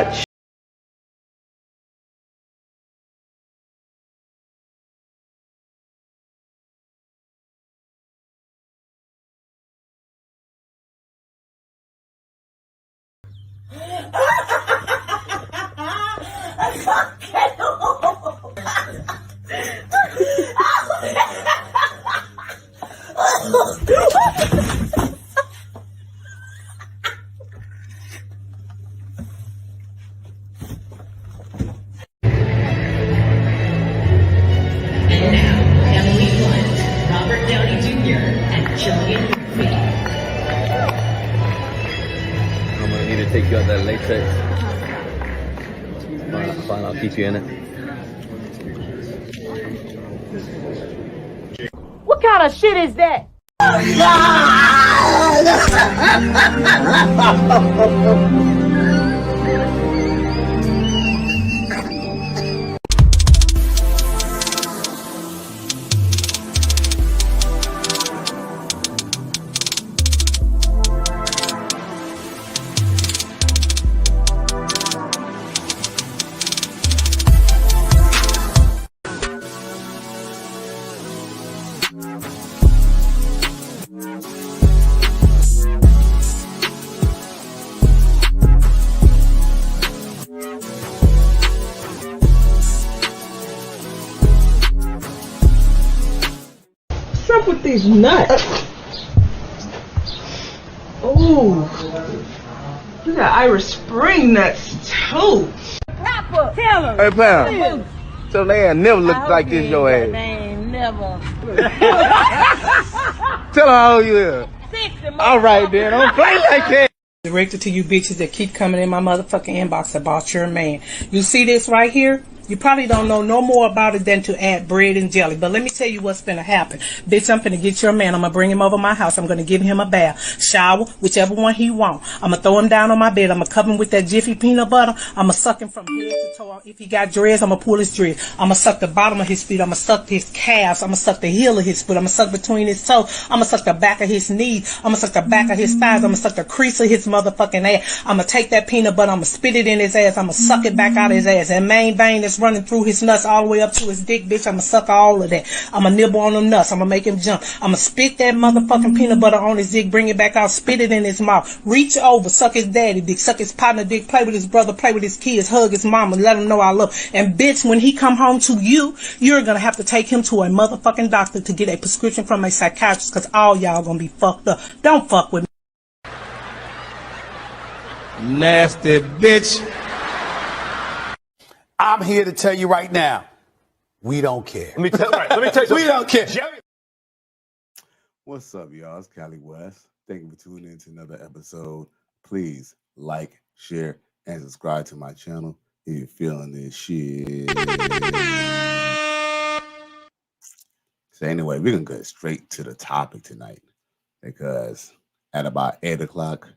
much. Take you out that latex. Fine, I'll keep you in it. What kind of shit is that? What's up with these nuts? Ooh, you got Irish Spring nuts too. Papa, tell him. Hey, Pam. So they ain't never looked like this, your ass. They ain't never. Tell her how old you is. 60. All right, then. Don't play like that. Directed to you bitches that keep coming in my motherfucking inbox about your man. You see this right here? You probably don't know no more about it than to add bread and jelly. But let me tell you what's finna happen. Bitch, I'm finna get your man. I'm gonna bring him over my house. I'm gonna give him a bath, shower, whichever one he want. I'm gonna throw him down on my bed. I'm gonna cover him with that Jiffy peanut butter. I'm gonna suck him from head to toe. If he got dreads, I'm gonna pull his dreads. I'm gonna suck the bottom of his feet. I'm gonna suck his calves. I'm gonna suck the heel of his foot. I'm gonna suck between his toes. I'm gonna suck the back of his knees. I'm gonna suck the back of his thighs. I'm gonna suck the crease of his motherfucking ass. I'm gonna take that peanut butter. I'm gonna spit it in his ass. I'm gonna suck it back out of his ass. And main vein that's running through his nuts all the way up to his dick, bitch. I'm gonna suck all of that. I'm gonna nibble on them nuts. I'm gonna make him jump. I'm gonna spit that motherfucking peanut butter on his dick, bring it back out, spit it in his mouth. Reach over, suck his daddy dick, suck his partner dick, play with his brother, play with his kids, hug his mama, let him know I love him. And bitch, when he come home to you, you're gonna have to take him to a motherfucking doctor to get a prescription from a psychiatrist, cause all y'all gonna be fucked up. Don't fuck with me. Nasty bitch. I'm here to tell you right now, we don't care. Let me tell you something. We don't care. What's up, y'all? It's Cali West. Thank you for tuning in to another episode. Please like, share, and subscribe to my channel if you're feeling this shit. So anyway, we're going to get straight to the topic tonight because at about 8 o'clock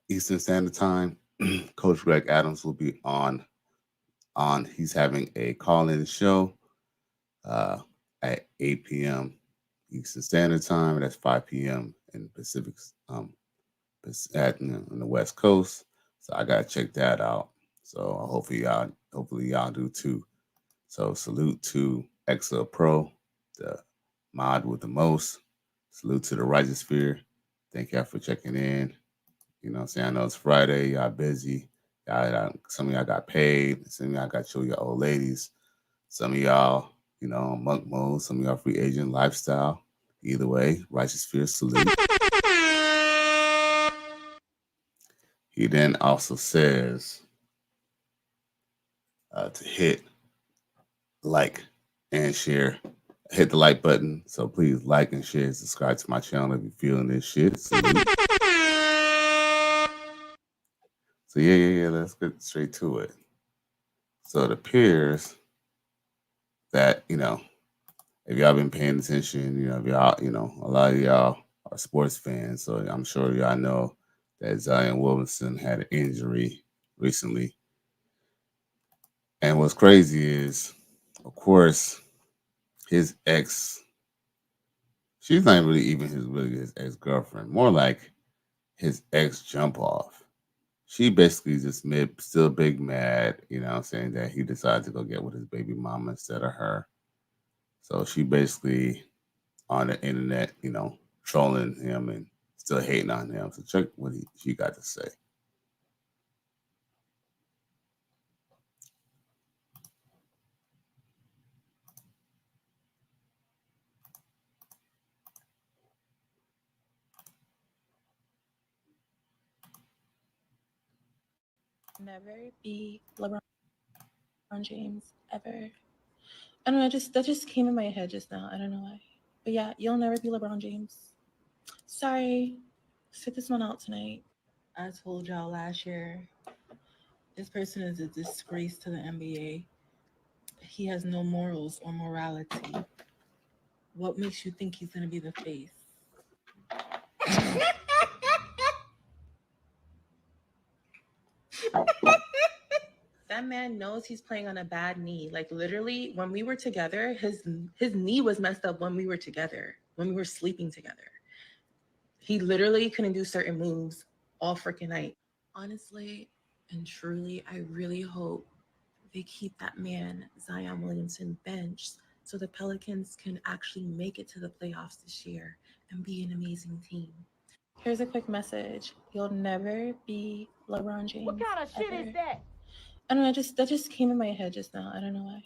Eastern Standard Time, Coach Greg Adams will be on. He's having a call-in show at 8 p.m. Eastern Standard Time. That's 5 p.m. in Pacific, in the West Coast. So I gotta check that out. So hopefully y'all do too. So salute to XL Pro, the mod with the most. Salute to the Righteous Sphere. Thank y'all for checking in. You know what I'm saying? I know it's Friday. Y'all busy. Some of y'all got paid. Some of y'all got to show your old ladies. Some of y'all, monk mode. Some of y'all free agent lifestyle. Either way, Righteous Sphere salute. He then also says to hit like and share. Hit the like button. So please like and share. Subscribe to my channel if you're feeling this shit. Salute. So yeah, let's get straight to it. So it appears that, if y'all been paying attention, if y'all, a lot of y'all are sports fans, so I'm sure y'all know that Zion Williamson had an injury recently. And what's crazy is, of course, his ex, she's not really even his ex-girlfriend, more like his ex jump off. she basically just still big mad, saying that he decided to go get with his baby mama instead of her. So she basically on the internet, trolling him and still hating on him. So check what she got to say. Never be LeBron James ever. I don't know. That just came in my head just now. I don't know why. But yeah, you'll never be LeBron James. Sorry. Sit this one out tonight. I told y'all last year, this person is a disgrace to the NBA. He has no morals or morality. What makes you think he's going to be the face? That man knows he's playing on a bad knee. Like literally, when we were together, his knee was messed up when we were together, when we were sleeping together. He literally couldn't do certain moves all freaking night. Honestly and truly, I really hope they keep that man, Zion Williamson, benched so the Pelicans can actually make it to the playoffs this year and be an amazing team. Here's a quick message. You'll never be LeBron James. What kind of shit ever. is that? I don't know. That just came in my head just now. I don't know why.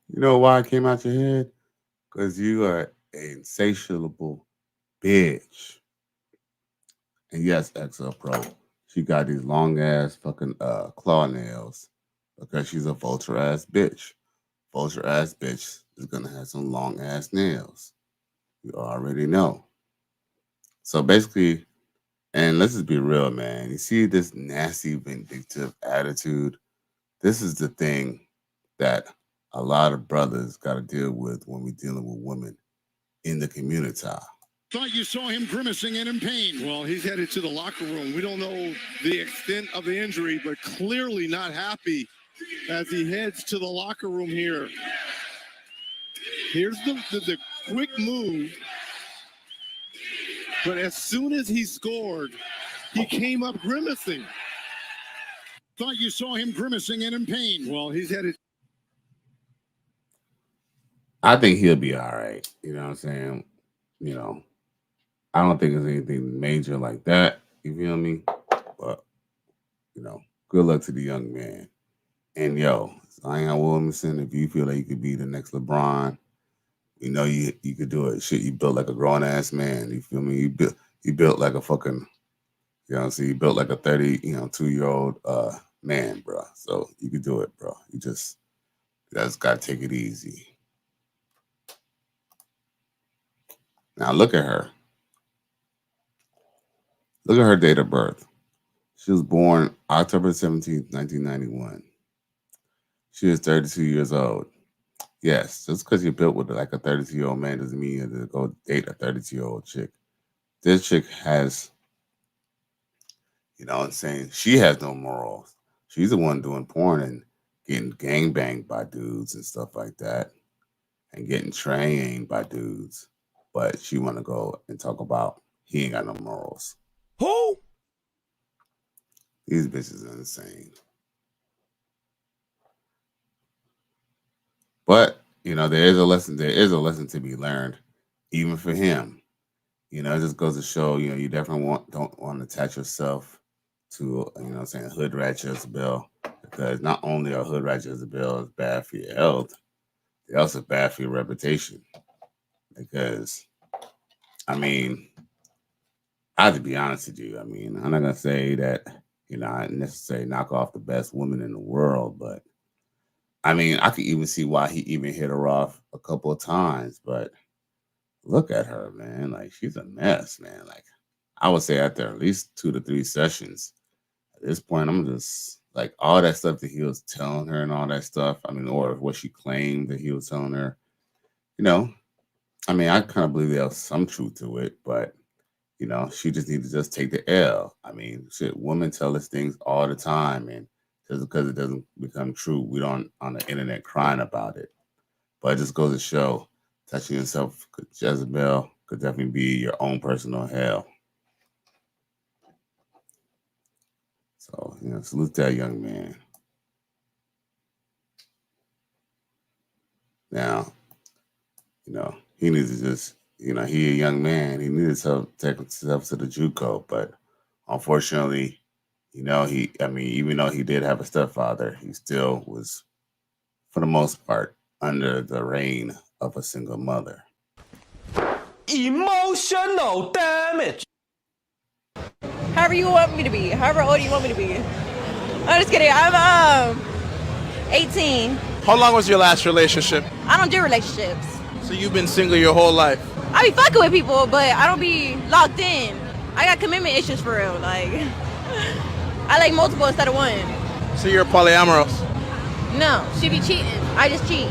You know why it came out your head? Because you are an insatiable bitch. And yes, XL Pro, she got these long ass fucking claw nails because she's a vulture ass bitch. Vulture ass bitch is gonna have some long ass nails. You already know. So basically, and let's just be real, man. You see this nasty, vindictive attitude. This is the thing that a lot of brothers got to deal with when we're dealing with women in the community. Thought you saw him grimacing and in pain. Well, he's headed to the locker room. We don't know the extent of the injury, but clearly not happy as he heads to the locker room here. Here's the quick move. But as soon as he scored, he came up grimacing. Thought you saw him grimacing and in pain. Well, he's headed. I think he'll be all right. You know what I'm saying? I don't think there's anything major like that. You feel me? But, good luck to the young man. And Zion Williamson, if you feel like you could be the next LeBron, you could do it. Shit, you built like a grown ass man. You feel me? You built like a fucking, you built like a 2-year-old man, bro. So you could do it, bro. You just gotta take it easy. Now look at her. Look at her date of birth. She was born October 17th, 1991. She is 32 years old. Yes, just because you're built with like a 32-year-old man doesn't mean you have to go date a 32-year-old chick. This chick has, what I'm saying? She has no morals. She's the one doing porn and getting gangbanged by dudes and stuff like that and getting trained by dudes. But she want to go and talk about he ain't got no morals. Who? These bitches are insane. But, there is a lesson to be learned, even for him. It just goes to show, you definitely don't want to attach yourself to, hood rat Jezebel, because not only are hood rat Jezebel bad for your health, they're also bad for your reputation. Because, I have to be honest with you. I'm not going to say that, I necessarily knock off the best woman in the world, but I could even see why he even hit her off a couple of times, but look at her, man. Like, she's a mess, man. Like, I would say after at least 2 to 3 sessions, at this point, I'm just like all that stuff that he was telling her and all that stuff. Or what she claimed that he was telling her, I kind of believe there's some truth to it, but she just needs to just take the L. Shit, women tell us things all the time, and just because it doesn't become true, we don't on the internet crying about it. But it just goes to show, touching yourself, Jezebel, could definitely be your own personal hell. So, salute that young man. Now, he needs to just, he a young man. He needs to take himself to the JUCO, but unfortunately, even though he did have a stepfather, he still was, for the most part, under the reign of a single mother. Emotional damage. However you want me to be. However old you want me to be. I'm just kidding. I'm 18. How long was your last relationship? I don't do relationships. So you've been single your whole life? I be fucking with people, but I don't be locked in. I got commitment issues for real. Like, I like multiple instead of one. So you're polyamorous? No, she be cheating. I just cheat.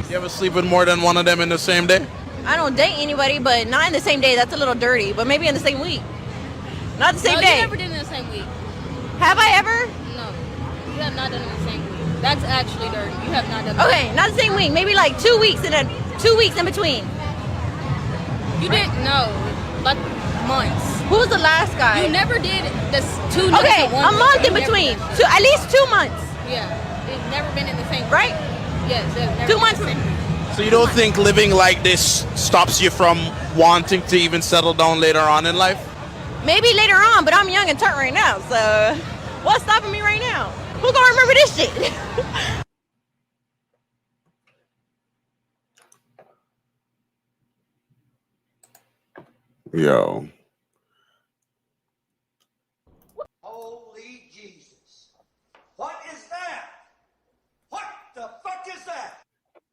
You ever sleep with more than one of them in the same day? I don't date anybody, but not in the same day. That's a little dirty, but maybe in the same week. Not the same day. You never did it in the same week. Have I ever? No, you have not done it in the same week. That's actually dirty. You have not done it. Okay, not the same week. Maybe like 2 weeks and then 2 weeks in between. You didn't know, like months. Who was the last guy? You never did this 2 months. Okay, in one a week. month in between. At least 2 months. Yeah, it's never been in the same week. Right? Yes, never 2 months. So you don't think living like this stops you from wanting to even settle down later on in life? Maybe later on, but I'm young and turnt right now, so what's stopping me right now? Who gonna remember this shit? Yo. Holy Jesus. What is that? What the fuck is that?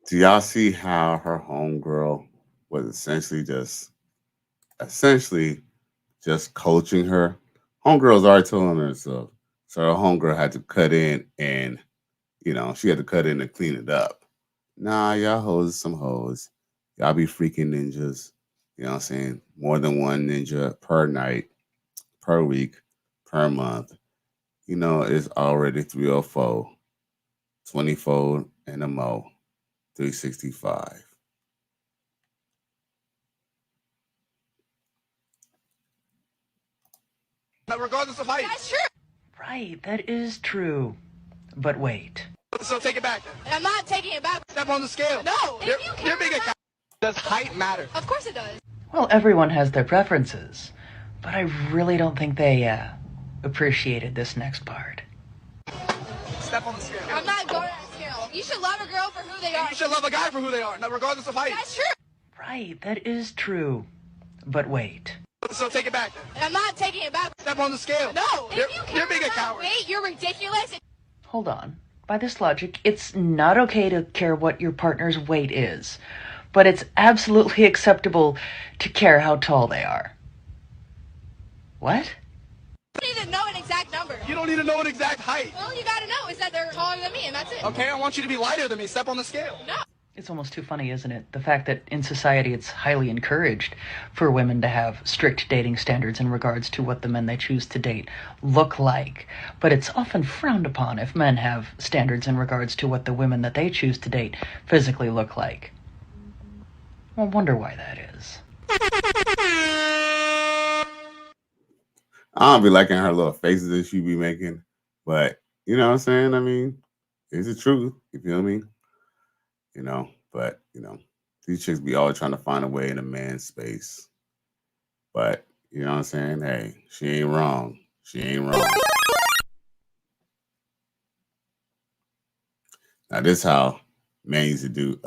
Do y'all see how her homegirl was essentially just coaching her? Homegirl's already telling her so her homegirl had to cut in and, she had to cut in and clean it up. Nah, y'all hoes some hoes. Y'all be freaking ninjas. You know what I'm saying? More than one ninja per night, per week, per month. It's already 304, 24 and a mo, 365. Now, regardless of height. That's true. Right, that is true. But wait. So take it back then. I'm not taking it back. Step on the scale. No. You're big. Does height matter? Of course it does. Well, everyone has their preferences, but I really don't think they appreciated this next part. Step on the scale. I'm not going on that scale. You should love a girl for who they are. You should love a guy for who they are, now regardless of height. That's true. Right, that is true. But wait. So take it back then. I'm not taking it back. Step on the scale. No. You're being a coward. Wait, you're ridiculous. Hold on. By this logic, it's not okay to care what your partner's weight is, but it's absolutely acceptable to care how tall they are. What? You don't need to know an exact number. You don't need to know an exact height. All you gotta know is that they're taller than me, and that's it. Okay, I want you to be lighter than me. Step on the scale. No. It's almost too funny, isn't it? The fact that in society it's highly encouraged for women to have strict dating standards in regards to what the men they choose to date look like. But it's often frowned upon if men have standards in regards to what the women that they choose to date physically look like. I wonder why that is. I don't be liking her little faces that she be making, but you know what I'm saying? I mean, it's the truth. You feel me? But these chicks be always trying to find a way in a man's space. But you know what I'm saying? Hey, she ain't wrong. She ain't wrong. Now this is how men used to do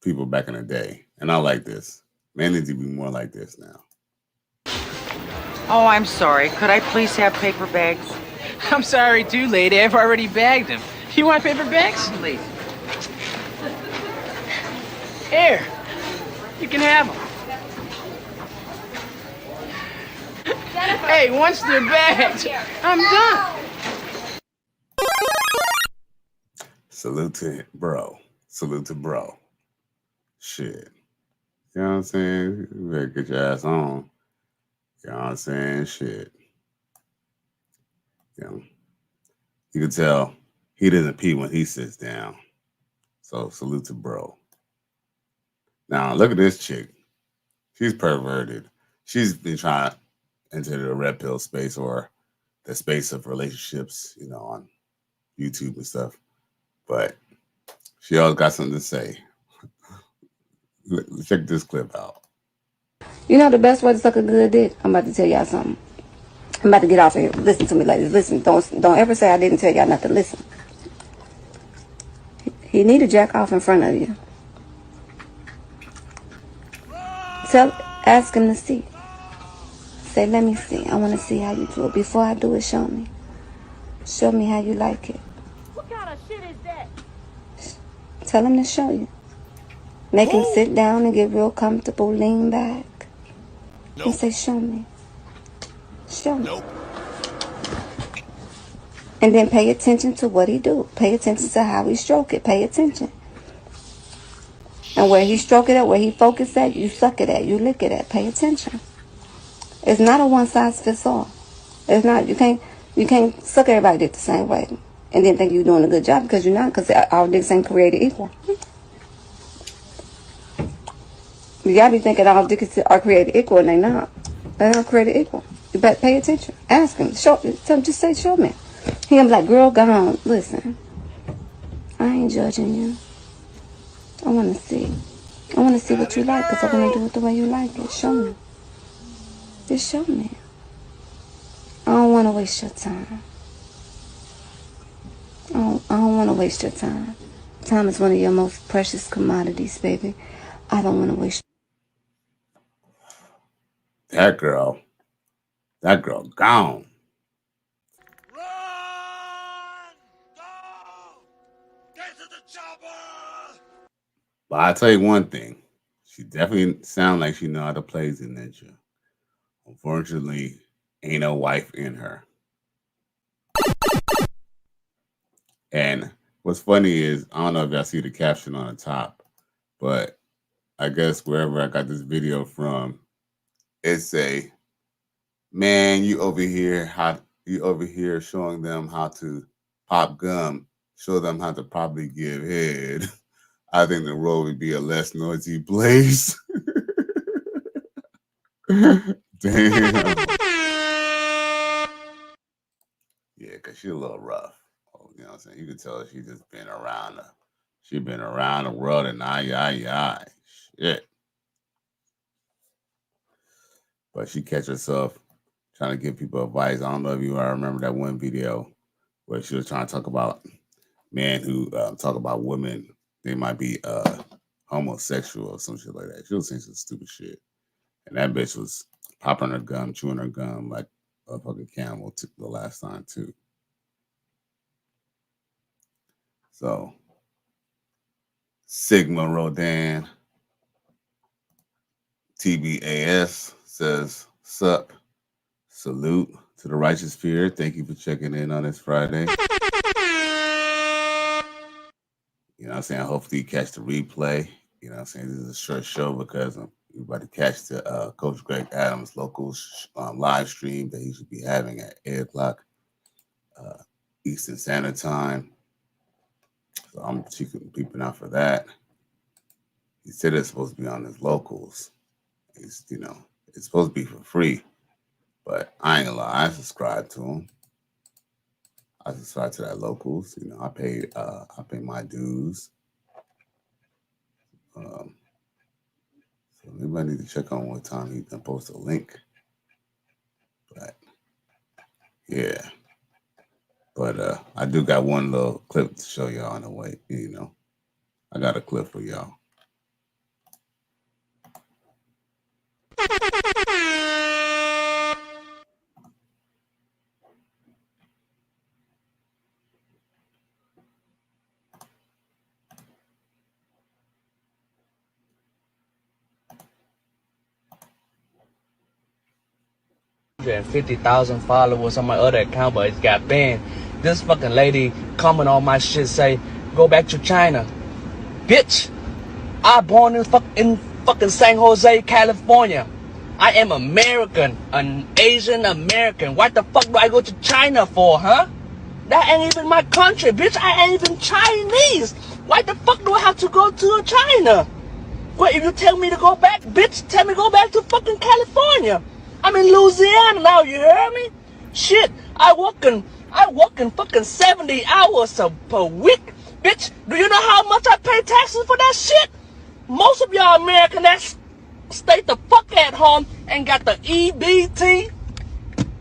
people back in the day. And I like this. Men need to be more like this now. Oh, I'm sorry. Could I please have paper bags? I'm sorry too, lady. I've already bagged them. You want paper bags? Please. Here. You can have them. Hey, once they're bagged, I'm done. Salute to bro. Salute to bro. Shit. You know what I'm saying? You better get your ass on. You know what I'm saying? Shit. You can tell he doesn't pee when he sits down. So salute to bro. Now look at this chick. She's perverted. She's been trying to enter the red pill space or the space of relationships, you know, on YouTube and stuff. But she always got something to say. Check this clip out. You know the best way to suck a good dick? I'm about to tell y'all something. I'm about to get off of here. Listen to me, ladies. Listen. Don't ever say I didn't tell y'all nothing. Listen. He need to jack off in front of you. Ask him to see. Say, let me see. I want to see how you do it. Before I do it, show me. Show me how you like it. What kind of shit is that? Tell him to show you. Make him sit down and get real comfortable, lean back. Nope. And say, show me. Show me. Nope. And then pay attention to what he do. Pay attention to how he stroke it. Pay attention. And where he stroke it at, where he focus at, you suck it at, you lick it at. Pay attention. It's not a one size fits all. It's not. You can't suck everybody dick the same way and then think you're doing a good job, because you're not, because our dicks ain't created equal. You gotta be thinking all dicks are created equal, and they're not. They're not created equal. You better pay attention. Ask him. Tell him, just say, show me. He gonna be like, girl, go on. Listen, I ain't judging you. I want to see. I want to see what you like, because I want to do it the way you like it. Show me. Just show me. I don't want to waste your time. I don't want to waste your time. Time is one of your most precious commodities, baby. I don't want to waste. That girl gone. But I'll tell you one thing. She definitely sounds like she know how to play the ninja. Unfortunately, ain't no wife in her. And what's funny is, I don't know if y'all see the caption on the top, but I guess wherever I got this video from, it say, man, you over here showing them how to pop gum, show them how to properly give head. I think the world would be a less noisy place. Damn. Yeah, because she's a little rough. You know what I'm saying? You can tell she just been around the world and shit. But she catch herself trying to give people advice. I don't know if I remember that one video where she was trying to talk about men who talk about women. They might be homosexual or some shit like that. She was saying some stupid shit. And that bitch was popping her gum, chewing her gum like a fucking camel the last time too. So, Sigma Rodan, TBAS says, sup, salute to the righteous fear. Thank you for checking in on this Friday. You know what I'm saying? Hopefully you catch the replay. You know what I'm saying? This is a short show because I'm about to catch the Coach Greg Adams local live stream that he should be having at 8 o'clock Eastern Standard Time. So I'm keeping out for that. He said it's supposed to be on his locals. It's supposed to be for free. But I ain't gonna lie, I subscribe to him. I subscribe to that locals. You know, I pay my dues. So maybe I need to check on what time he can post a link. But yeah. But I do got one little clip to show y'all on the way. You know, I got a clip for y'all. And 50,000 followers on my other account, but it's got banned. This fucking lady comment on my shit, say, go back to China. Bitch, I born in fucking San Jose, California. I am American, an Asian American. What the fuck do I go to China for, huh? That ain't even my country, bitch. I ain't even Chinese. Why the fuck do I have to go to China? Well, if you tell me to go back, bitch, tell me to go back to fucking California. I'm in Louisiana now, you hear me? Shit, I work in fucking 70 hours per week. Bitch, do you know how much I pay taxes for that shit? Most of y'all American that stay the fuck at home and got the EBT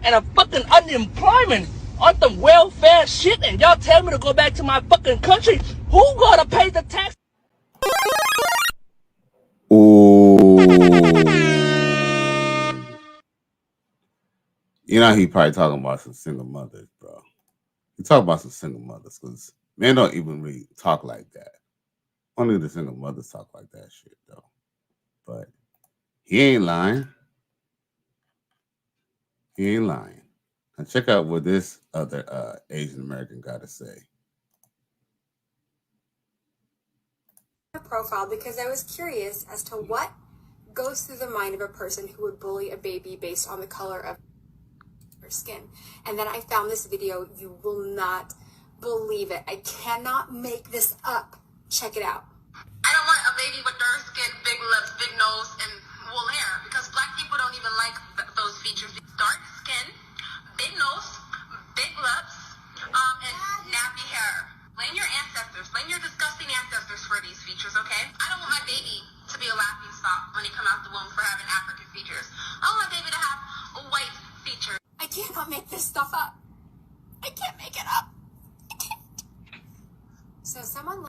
and a fucking unemployment on the welfare shit, and y'all tell me to go back to my fucking country. Who gonna pay the tax? Ooh. You know, he probably talking about some single mothers, bro. He talking about some single mothers because men don't even really talk like that. Only the single mothers talk like that shit, though. But he ain't lying. He ain't lying. Now check out what this other Asian American got to say. Profile because I was curious as to what goes through the mind of a person who would bully a baby based on the color of their skin. And then I found this video. You will not believe it. I cannot make this up. Check it out. I don't want a baby with dark skin, big lips, big nose, and wool hair because black people don't even like those features. Dark skin, big nose, big lips, and nappy hair. Blame your ancestors. Blame your disgusting ancestors for these features, okay? I don't want my baby to be a laughing stock when he comes out the womb for having African features. I want my baby to have white features. I cannot make this stuff up. I can't make it up. I can't. So someone...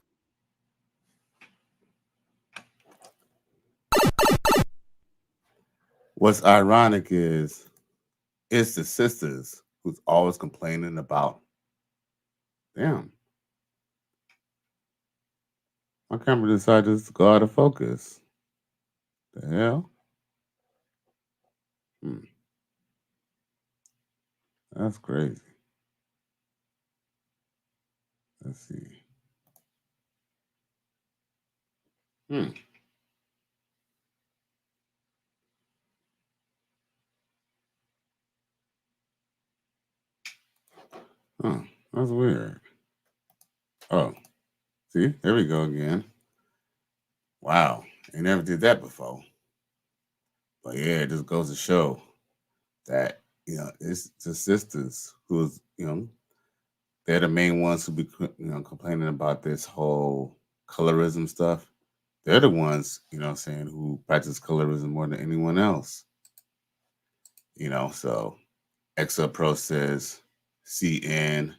What's ironic is it's the sisters who's always complaining about, damn, my camera decided to go out of focus. The hell? That's crazy. Let's see. Huh, that's weird. Oh, see, there we go again. Wow, I never did that before. But yeah, it just goes to show that, you know, it's the sisters who's, you know, they're the main ones who be, you know, complaining about this whole colorism stuff. They're the ones, you know what I'm saying, who practice colorism more than anyone else. You know, so XL Pro says CN.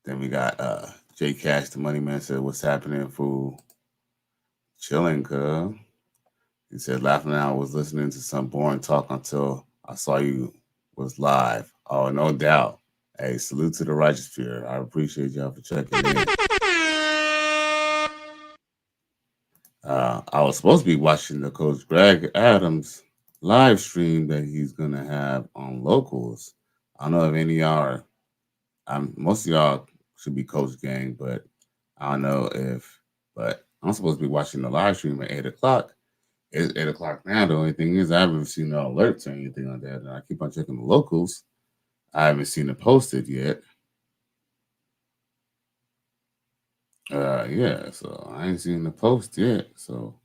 Then we got J Cash, the money man, said, "What's happening, fool? Chilling, cuz." He said, "Laughing out, was listening to some boring talk until I saw you was live." Oh, no doubt. Hey, salute to the righteous fear. I appreciate y'all for checking in. I was supposed to be watching the Coach Greg Adams live stream that he's gonna have on Locals. I don't know if any of y'all are. Most of y'all should be Coach Gang, but I don't know if. But I'm supposed to be watching the live stream at 8:00. It's 8:00 now. The only thing is, I haven't seen no alerts or anything like that. And I keep on checking the Locals. I haven't seen it posted yet. Yeah, so I ain't seen the post yet. So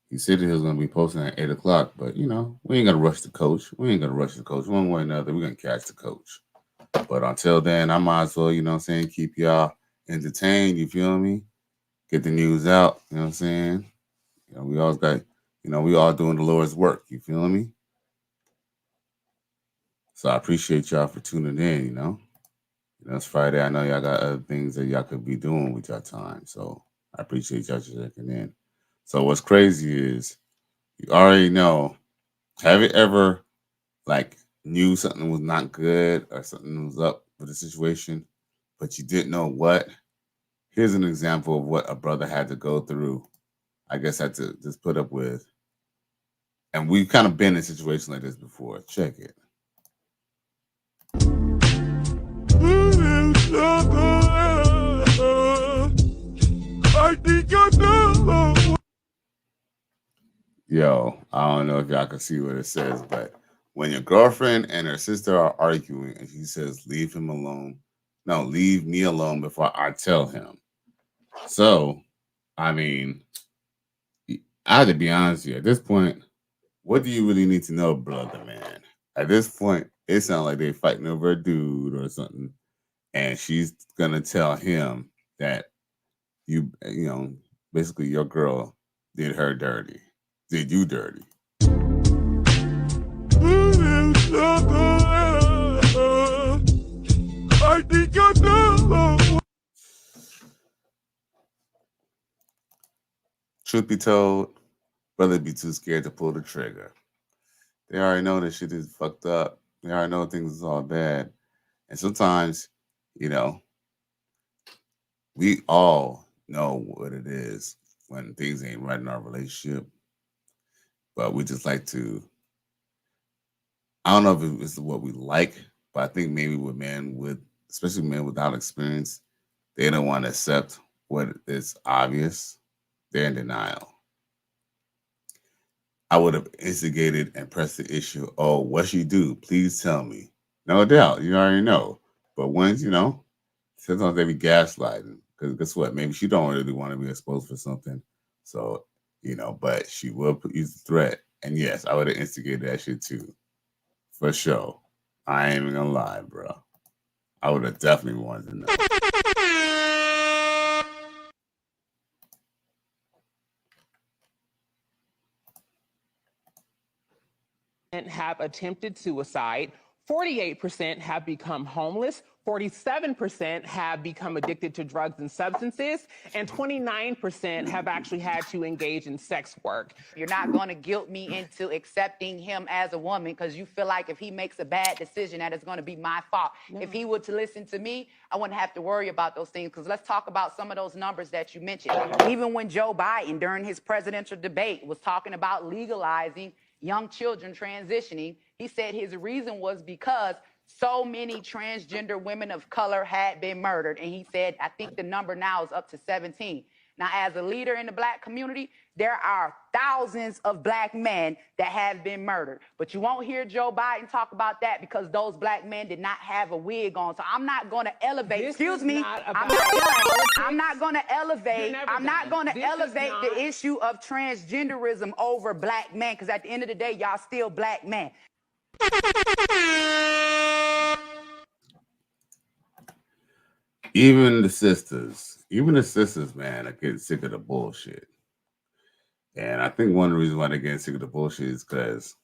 he said he was gonna be posting at 8:00, but you know, we ain't gonna rush the coach. We ain't gonna rush the coach. One way or another, we're gonna catch the coach. But until then, I might as well, you know what I'm saying, keep y'all entertained, you feel me? Get the news out, you know what I'm saying? You know, we always got, you know, we all doing the Lord's work, you feel me? So I appreciate y'all for tuning in, you know. You know, it's Friday. I know y'all got other things that y'all could be doing with your time. So I appreciate y'all checking in. So what's crazy is you already know, have you ever like knew something was not good or something was up with the situation, but you didn't know what? Here's an example of what a brother had to go through. I guess had to just put up with. And we've kind of been in a situation like this before. Check it. Yo, I don't know if y'all can see what it says, but when your girlfriend and her sister are arguing and she says, leave him alone. No, leave me alone before I tell him. So, I mean, I have to be honest with you. At this point, what do you really need to know, brother, man? At this point, it sounds like they're fighting over a dude or something, and she's gonna tell him that you know, basically your girl did her dirty, did you dirty. I think I know. Truth be told, brother be too scared to pull the trigger. They already know that shit is fucked up. They already know things is all bad. And sometimes, you know, we all know what it is when things ain't right in our relationship. But we just like to, I don't know if it's what we like, but I think maybe with men with, especially men without experience, they don't want to accept what is obvious. They're in denial. I would have instigated and pressed the issue. Oh, what she do? Please tell me. No doubt, you already know. But once, you know, sometimes they be gaslighting. Because guess what? Maybe she don't really want to be exposed for something. So, you know, but she will use the threat. And yes, I would have instigated that shit too. For sure. I ain't even gonna lie, bro. I would have definitely wanted to know. Have attempted suicide, 48% have become homeless, 47% have become addicted to drugs and substances, and 29% have actually had to engage in sex work. You're not going to guilt me into accepting him as a woman because you feel like if he makes a bad decision that it's going to be my fault. No. If he were to listen to me, I wouldn't have to worry about those things, because let's talk about some of those numbers that you mentioned. Even when Joe Biden, during his presidential debate, was talking about legalizing young children transitioning, he said his reason was because so many transgender women of color had been murdered. And he said, I think the number now is up to 17. Now, as a leader in the black community, there are thousands of black men that have been murdered. But you won't hear Joe Biden talk about that because those black men did not have a wig on. So I'm not going to elevate, excuse me, I'm not going to elevate the issue of transgenderism over black men, because at the end of the day, y'all still black men. Even the sisters, man, are getting sick of the bullshit. And I think one of the reasons why they're getting sick of the bullshit is because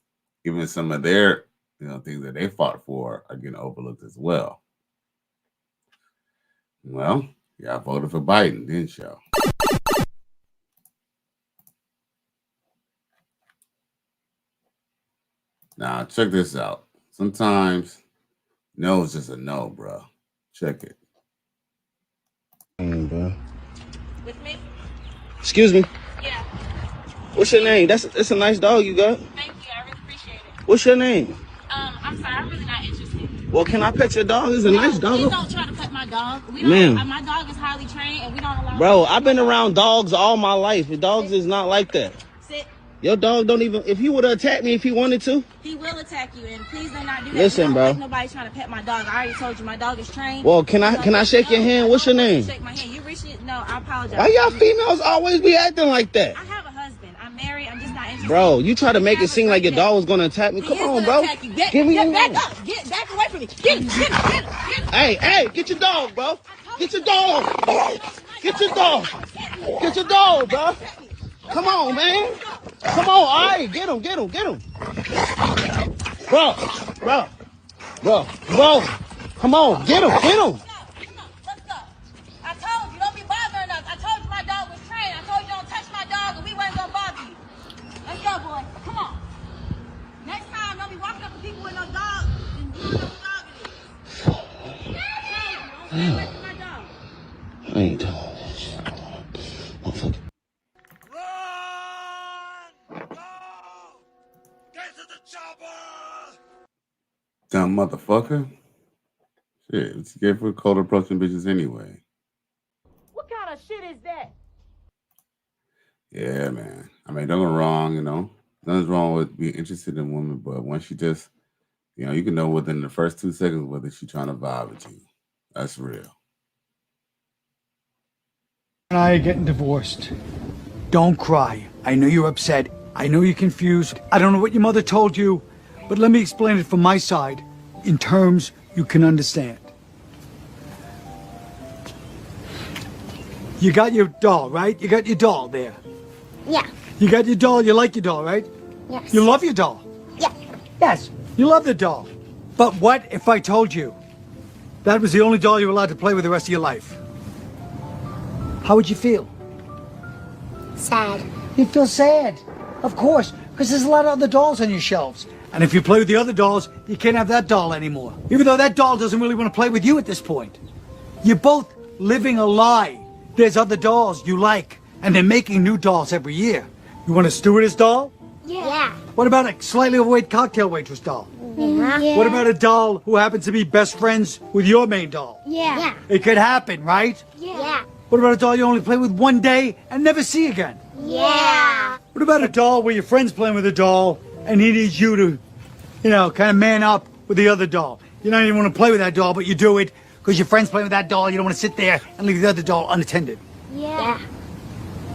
even some of their, you know, things that they fought for are getting overlooked as well. Well, y'all voted for Biden, didn't y'all? Now, check this out. Sometimes no is just a no, bro. Check it. Bro. With me? Excuse me. Yeah. What's your name? That's a nice dog you got. Thank you. I really appreciate it. What's your name? I'm sorry. I'm really not interested. Well, can I pet your dog? It's a nice dog. Please don't try to pet my dog. My dog is highly trained, and we don't allow. Bro, I've been around dogs all my life. The dogs is not like that. Sit. Your dog don't even. If he would have attacked me if he wanted to. He will attack you, and please do not do that. Listen, bro. Like nobody trying to pet my dog. I already told you my dog is trained. Well, can I shake your hand? What's your name? Shake my hand. You reached it. No, I apologize. Why y'all females always be acting like that? I have a husband. I'm married. I'm just not interested. Bro, you try to make it seem like your dog was gonna attack me. Come on, bro. Give me back up. Get back away from me. Get him. Hey, get your dog, bro. Get your dog. Get your dog. Get your dog, bro. Come on, man. Come on, all right. Get him. Bro. Come on, get him. Let's go. I told you, don't be bothering us. I told you my dog was trained. I told you don't touch my dog and we weren't going to bother you. Let's go, boy. Come on. Next time, don't be walking up to people with no dog and you don't know what dog it is. I told you, don't touch my dog. I ain't doing that shit. Motherfucker. Dumb motherfucker. Shit, it's good for cold approaching bitches anyway. What kind of shit is that? Yeah, man. I mean, don't get me wrong, you know. Nothing's wrong with being interested in women, but once you just, you know, you can know within the first 2 seconds whether she's trying to vibe with you. That's real. And I are getting divorced. Don't cry. I know you're upset. I know you're confused. I don't know what your mother told you, but let me explain it from my side in terms you can understand. You got your doll, right? You got your doll there. Yeah. You got your doll, you like your doll, right? Yes. You love your doll. Yeah. Yes, you love the doll. But what if I told you that was the only doll you were allowed to play with the rest of your life? How would you feel? Sad. You'd feel sad, of course, because there's a lot of other dolls on your shelves. And if you play with the other dolls, you can't have that doll anymore. Even though that doll doesn't really want to play with you at this point. You're both living a lie. There's other dolls you like, and they're making new dolls every year. You want a stewardess doll? Yeah. What about a slightly overweight cocktail waitress doll? Yeah. What about a doll who happens to be best friends with your main doll? Yeah. It could happen, right? Yeah. What about a doll you only play with one day and never see again? Yeah. What about a doll where your friend's playing with a doll and he needs you to, kind of man up with the other doll? You don't even want to play with that doll, but you do it because your friend's playing with that doll. You don't want to sit there and leave the other doll unattended. Yeah.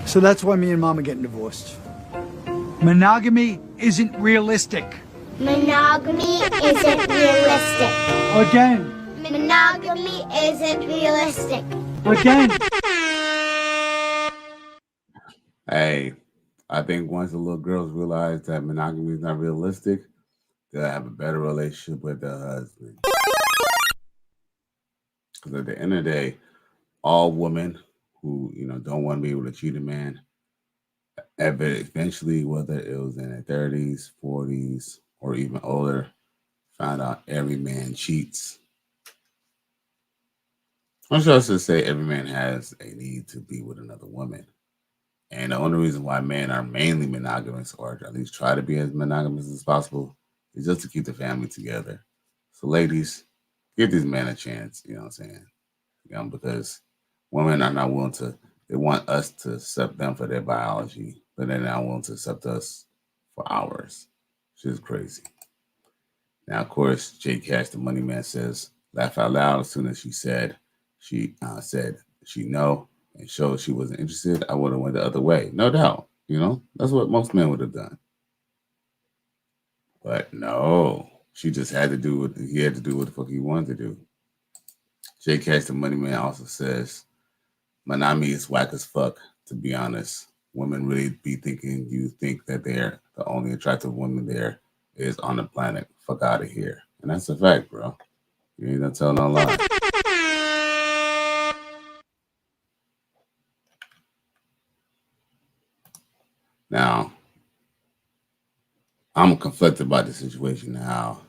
So that's why me and Mom are getting divorced. Monogamy isn't realistic. Monogamy isn't realistic. Again. Monogamy isn't realistic. Again. Hey, I think once the little girls realize that monogamy is not realistic, they'll have a better relationship with their husband. Because at the end of the day, all women who don't want to be able to cheat a man, eventually, whether it was in their 30s, 40s, or even older, found out every man cheats. I'm sure I should say every man has a need to be with another woman. And the only reason why men are mainly monogamous, or at least try to be as monogamous as possible, is just to keep the family together. So ladies, give these men a chance, you know what I'm saying? Because women are not willing to, they want us to accept them for their biology, but they're not willing to accept us for ours. Which is crazy. Now, of course, Jay Cash, the money man, says, laugh out loud. As soon as she said no and showed she wasn't interested, I would have went the other way. No doubt. That's what most men would have done. But no, she just had to do what he had to do what the fuck he wanted to do. Jay Cash, the money man, also says, monogamy is whack as fuck, to be honest. Women really be thinking you think that they're the only attractive woman there is on the planet. Fuck out of here. And that's a fact, bro. You ain't gonna tell no lie. Now, I'm conflicted about the situation now.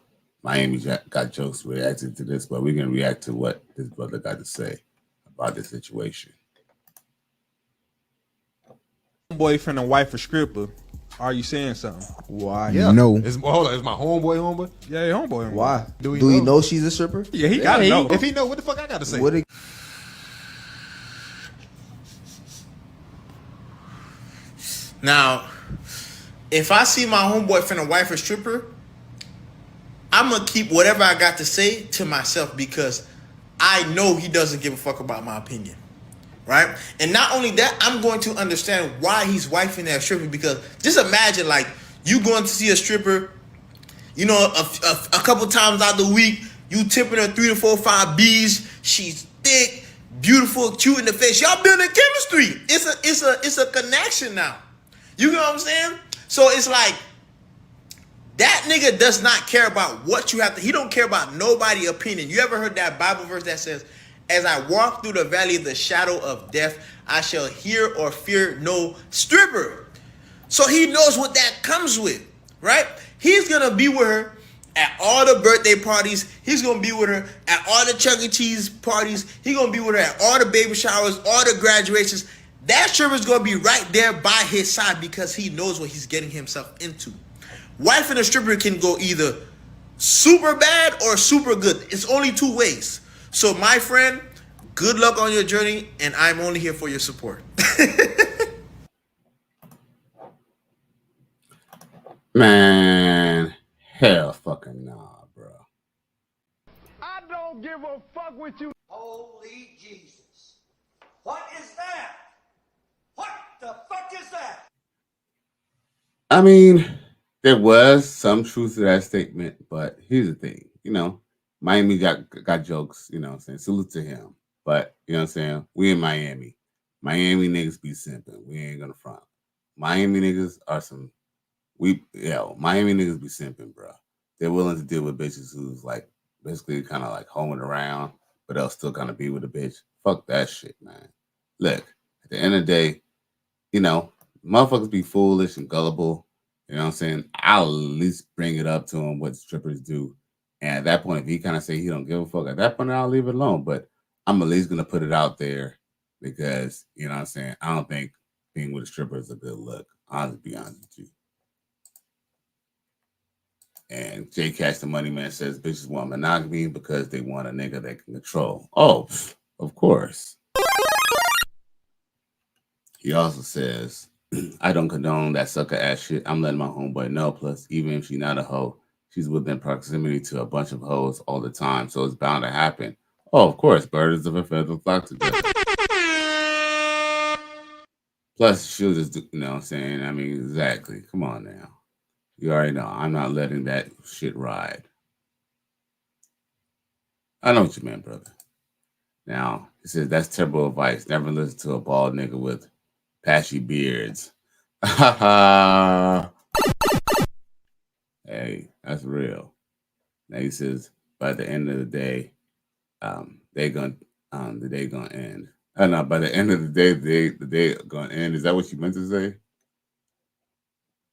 Miami got jokes reacting to this, but we're gonna react to what this brother got to say about this situation. Boyfriend and wife are stripper. Are you saying something? Why? Yeah. No. Hold on, is my homeboy? Yeah, your homeboy. Why? Do we know she's a stripper? Yeah, he gotta know. If he know, what the fuck I gotta say? Now, if I see my homeboy friend and wife a stripper, I'm gonna keep whatever I got to say to myself because I know he doesn't give a fuck about my opinion, right? And not only that, I'm going to understand why he's wifing that stripper because just imagine like you going to see a stripper, a couple times out the week, you tipping her 3 to 4, 5 B's. She's thick, beautiful, cute in the face. Y'all building chemistry. It's a connection now. You know what I'm saying? So it's like that nigga does not care about what you have to. He don't care about nobody's opinion. You ever heard that Bible verse that says, "As I walk through the valley of the shadow of death, I shall hear or fear no stripper." So he knows what that comes with, right? He's gonna be with her at all the birthday parties. He's gonna be with her at all the Chuck E. Cheese parties. He's gonna be with her at all the baby showers, all the graduations. That stripper's gonna be right there by his side because he knows what he's getting himself into. Wife and a stripper can go either super bad or super good. It's only 2 ways. So my friend, good luck on your journey, and I'm only here for your support. Man, hell fucking nah, bro. I don't give a fuck with you. Holy Jesus. What is that? What the fuck is that? I mean, There was some truth to that statement, but here's the thing, Miami got jokes, what I'm saying? Salute to him. But you know what I'm saying? We in Miami. Miami niggas be simping. We ain't gonna front. Miami niggas are Miami niggas be simping, bro. They're willing to deal with bitches who's like basically kind of like homing around, but they'll still kind of be with a bitch. Fuck that shit, man. Look, at the end of the day, motherfuckers be foolish and gullible. You know what I'm saying? I'll at least bring it up to him what strippers do. And at that point, if he kind of say he don't give a fuck, at that point, I'll leave it alone. But I'm at least going to put it out there because, you know what I'm saying? I don't think being with a stripper is a good look. I'll just be honest with you. And Jay Cash, the money man, says bitches want monogamy because they want a nigga they can control. Oh, of course. He also says, I don't condone that sucker ass shit. I'm letting my homeboy know. Plus, even if she's not a hoe, she's within proximity to a bunch of hoes all the time. So it's bound to happen. Oh, of course. Birds of a feather flock together. Plus, she'll just do, you know what I'm saying? I mean, exactly. Come on now. You already know. I'm not letting that shit ride. I know what you meant, brother. Now, he says, that's terrible advice. Never listen to a bald nigga with patchy beards. Hey, that's real. Now he says, by the end of the day, the day gonna end. No, by the end of the day, the day gonna end. Is that what you meant to say?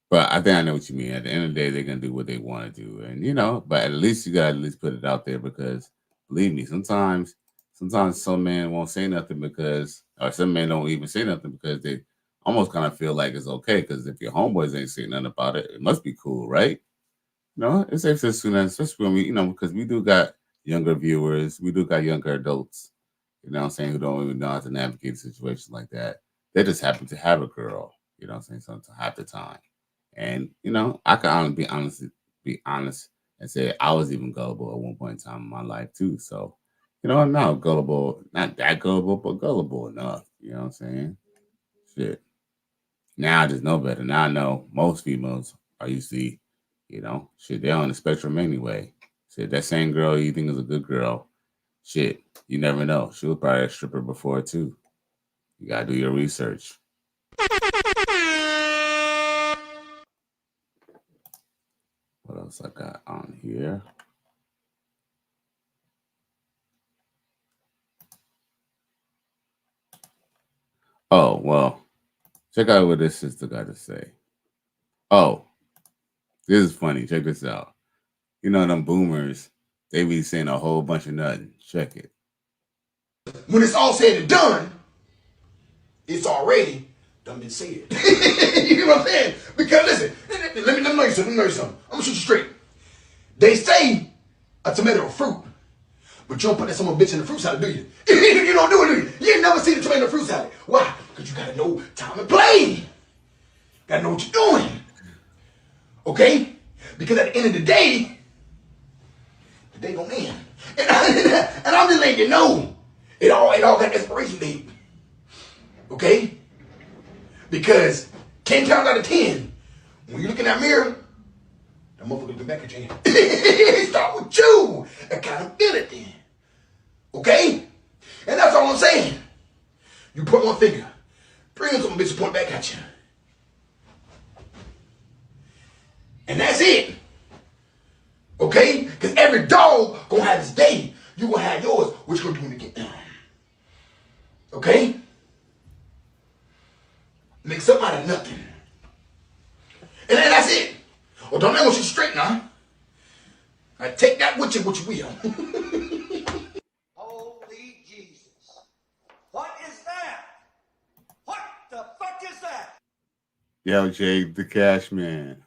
But I think I know what you mean. At the end of the day, they're gonna do what they want to do, and but at least you gotta at least put it out there because believe me, sometimes some men won't say nothing or some men don't even say nothing because they almost kind of feel like it's okay because if your homeboys ain't saying nothing about it, it must be cool, right? It's safe to assume that, especially when we, because we do got younger viewers, we do got younger adults, what I'm saying, who don't even know how to navigate a situation like that. They just happen to have a girl, what I'm saying, sometimes half the time. And, I can be honest and say I was even gullible at one point in time in my life too. So, I'm not gullible, not that gullible, but gullible enough. You know what I'm saying? Shit. Now I just know better. Now I know most females are usually, shit, they're on the spectrum anyway. Shit, that same girl you think is a good girl, shit, you never know. She was probably a stripper before too. You gotta do your research. What else I got on here? Oh, well, check out what this sister got to say. Oh, this is funny. Check this out. Them boomers, they be saying a whole bunch of nothing. Check it. When it's all said and done, it's already done been said. You know what I'm saying? Because listen, let me know you something. I'm gonna shoot you straight. They say a tomato fruit, but you don't put that some bitch in the fruit salad, do you? You don't do it, do you? You ain't never seen a tomato fruit salad. Why? Because you gotta know time and play. Gotta know what you're doing. Okay? Because at the end of the day gonna end. And I'm just letting you know, it all got expiration date. Okay? Because 10 times out of 10, when you look in that mirror, that motherfucker looking back at you. It start with you. Accountability. Okay? And that's all I'm saying. You point one finger. Three of them bitches point back at you. And that's it. Okay? Because every dog gonna have his day. You gonna have yours. What you gonna do when you get down? Okay? Make something out of nothing. And then that's it. Well, don't let me shoot straight now. I take that with you what you will. Holy Jesus. What is that? What the fuck is that? Yo, Jay, the Cash Man.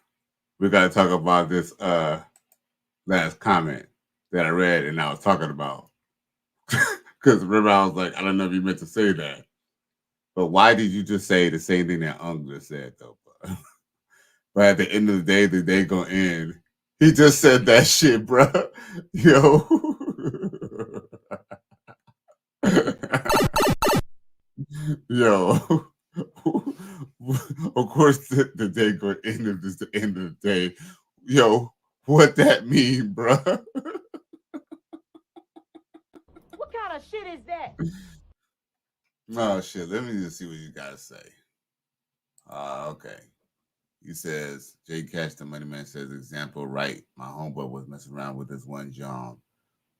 We gotta talk about this last comment that I read and I was talking about. Because remember, I was like, I don't know if you meant to say that. But why did you just say the same thing that Ung just said, though? But at the end of the day gonna end. He just said that shit, bro. Yo. Yo. of course, the day go end of this. The end of the day, yo, what that mean, bruh? What kind of shit is that? No shit. Let me just see what you guys say. Okay. He says, Jay Cash, the money man, says, example, right? My homeboy was messing around with this one John,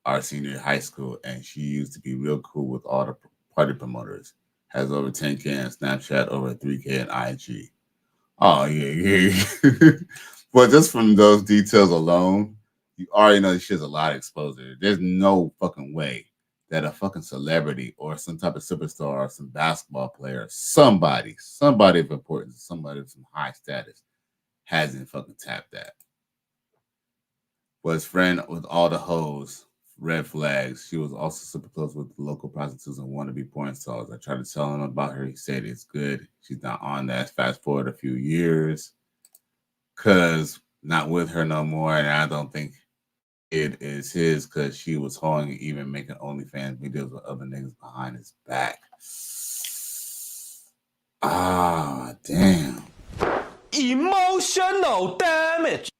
our senior in high school, and she used to be real cool with all the party promoters. Has over 10K in Snapchat, over 3K in IG. Oh, yeah. But just from those details alone, you already know she has a lot of exposure. There's no fucking way that a fucking celebrity or some type of superstar or some basketball player, somebody of importance, somebody of some high status hasn't fucking tapped that. Was friend with all the hoes, red flags. She was also super close with the local prostitutes and wannabe porn stars. I tried to tell him about her. He said it's good. She's not on that. Fast forward a few years, cause not with her no more, and I don't think it is his, cause she was hoeing and even making OnlyFans videos with other niggas behind his back. Ah, damn. Emotional damage.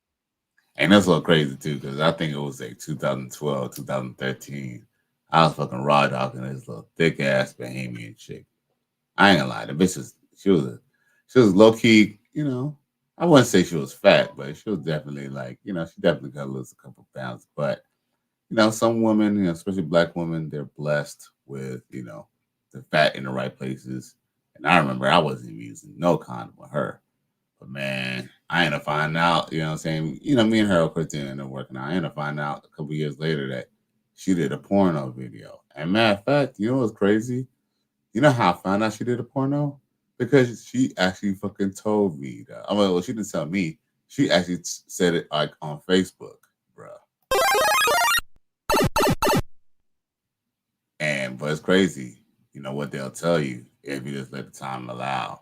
And that's a little crazy too, because I think it was like 2012, 2013. I was fucking raw dogging this little thick ass Bahamian chick. I ain't gonna lie, the bitch she was low key, you know. I wouldn't say she was fat, but she was definitely like, you know, she definitely got to lose a couple pounds. But you know, some women, you know, especially black women, they're blessed with, you know, the fat in the right places. And I remember I wasn't even using no condom with her. But man, I ended up finding out, you know what I'm saying? You know, me and her, of course, ended up working out. I ended up finding out a couple years later that she did a porno video. And matter of fact, you know what's crazy? You know how I found out she did a porno? Because she actually fucking told me that. I mean, well, she didn't tell me. She actually said it like on Facebook, bruh. But it's crazy, you know, what they'll tell you if you just let the time allow.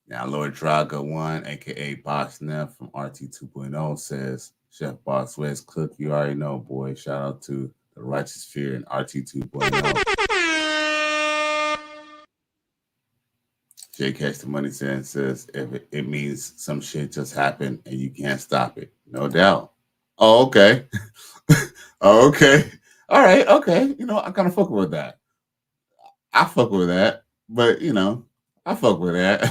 Now, Lord Draga 1, aka Boss Neff from RT 2.0, says, Chef Boss West Cook, you already know, boy. Shout out to the Righteous Fear and RT 2.0. Jay Catch the Money says, if it means some shit just happened and you can't stop it. No doubt. Oh, okay. Oh, okay. All right. Okay. You know, I kind of fuck with that. I fuck with that. But, you know, I fuck with that.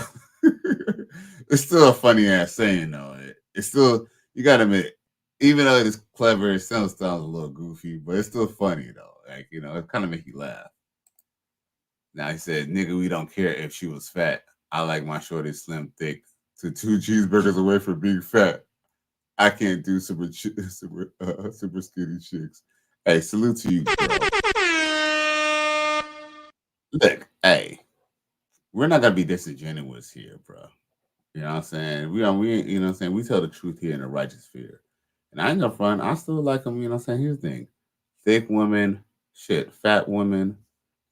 It's still a funny ass saying, though. It's still, you got to admit, even though it's clever, it sounds a little goofy, but it's still funny, though. Like, you know, it kind of make you laugh. Now he said, nigga, we don't care if she was fat. I like my shorty slim thick to 2 cheeseburgers away from being fat. I can't do super skinny chicks. Hey, salute to you, bro. Look, hey, we're not gonna be disingenuous here, bro. You know what I'm saying? We you know what I'm saying? We tell the truth here in the Righteous Fear. And I ain't gonna front, I still like them, you know what I'm saying? Here's the thing. Thick women, shit, fat women,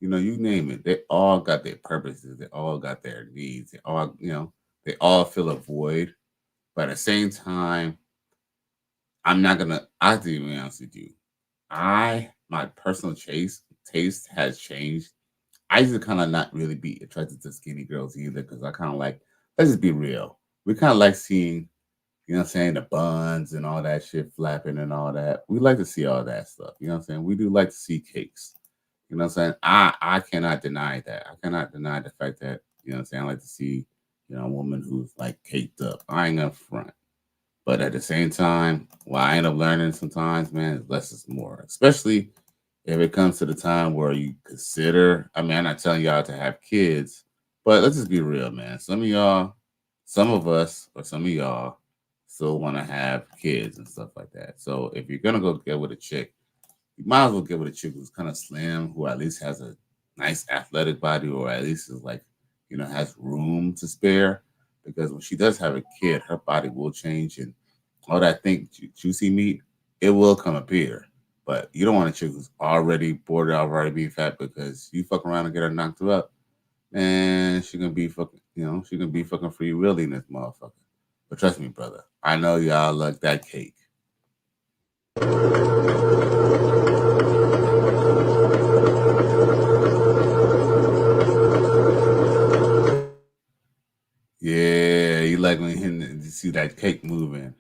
you know, you name it. They all got their purposes. They all got their needs. They all, you know, they all fill a void. But at the same time, I'm not gonna, I have to be honest with you. My personal taste has changed. I used to kind of not really be attracted to skinny girls either, because I kind of like, let's just be real. We kind of like seeing, you know what I'm saying, the buns and all that shit flapping and all that. We like to see all that stuff. You know what I'm saying? We do like to see cakes. You know what I'm saying? I cannot deny that. I cannot deny the fact that, you know what I'm saying, I like to see, you know, a woman who's like caked up. I ain't gonna front. But at the same time, what I end up learning sometimes, man, is less is more. Especially if it comes to the time where you consider, I mean, I'm not telling y'all to have kids, but let's just be real, man. Some of us, or some of y'all still want to have kids and stuff like that. So if you're going to go get with a chick, you might as well get with a chick who's kind of slim, who at least has a nice athletic body, or at least is like, you know, has room to spare. Because when she does have a kid, her body will change, and all that juicy meat, it will come appear. But you don't want a chick who's already bored out, already being fat, because you fuck around and get her knocked up, and she gonna be fucking, you know, she gonna be fucking free willy in this motherfucker. But trust me, brother, I know y'all like that cake. see that cake moving.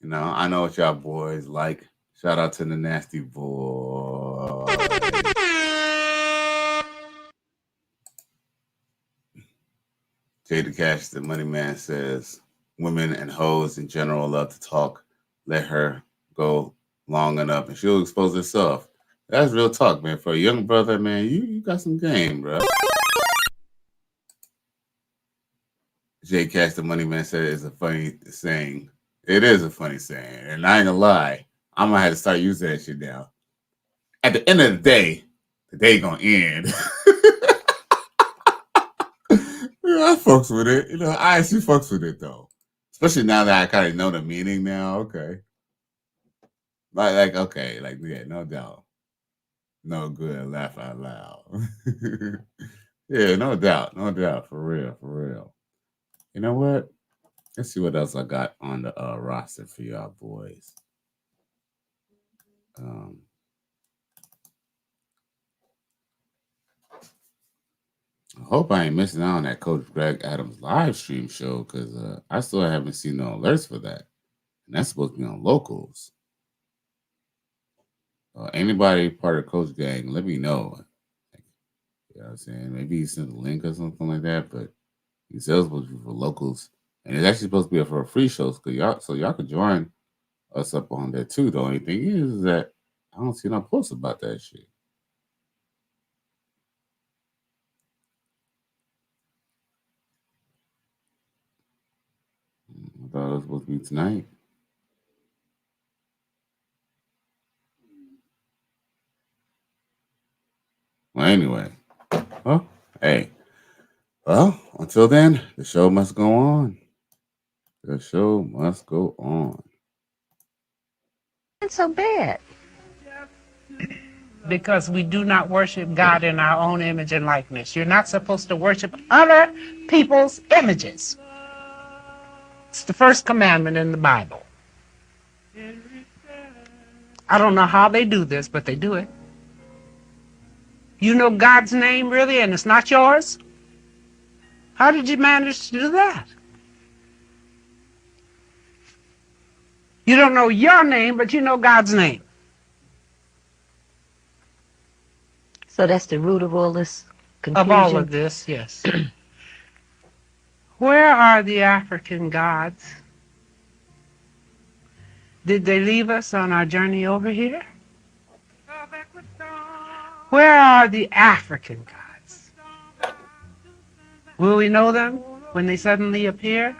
You know, I know what y'all boys like. Shout out to the nasty boy. Jada Cash, the money man, says women and hoes in general love to talk. Let her go long enough and she'll expose herself. That's real talk, man. For a young brother, man, you got some game, bro. Jay Cash, the money man, said it's a funny saying. It is a funny saying. And I ain't gonna lie, I'm gonna have to start using that shit now. At the end of the day gonna end. I fucks with it. You know, I actually fucks with it though. Especially now that I kind of know the meaning now. Okay. Okay, yeah, no doubt. No good, laugh out loud. Yeah, no doubt, for real. You know what? Let's see what else I got on the roster for y'all boys. I hope I ain't missing out on that Coach Greg Adams live stream show because I still haven't seen no alerts for that. And that's supposed to be on locals. Anybody part of Coach Gang, let me know. You know what I'm saying? Maybe he sent a link or something like that, but he says it's supposed to be for locals. And it's actually supposed to be for a free show so y'all could join us up on there too. The only thing is that I don't see no posts about that shit. I thought it was supposed to be tonight. Well, anyway. Well, hey. Well, until then, the show must go on. The show must go on. It's so bad. Because we do not worship God in our own image and likeness. You're not supposed to worship other people's images. It's the first commandment in the Bible. I don't know how they do this, but they do it. You know God's name, really, and it's not yours? How did you manage to do that? You don't know your name, but you know God's name. So that's the root of all this confusion? Of all of this, yes. Where are the African gods? Did they leave us on our journey over here? Where are the African gods? Will we know them when they suddenly appear?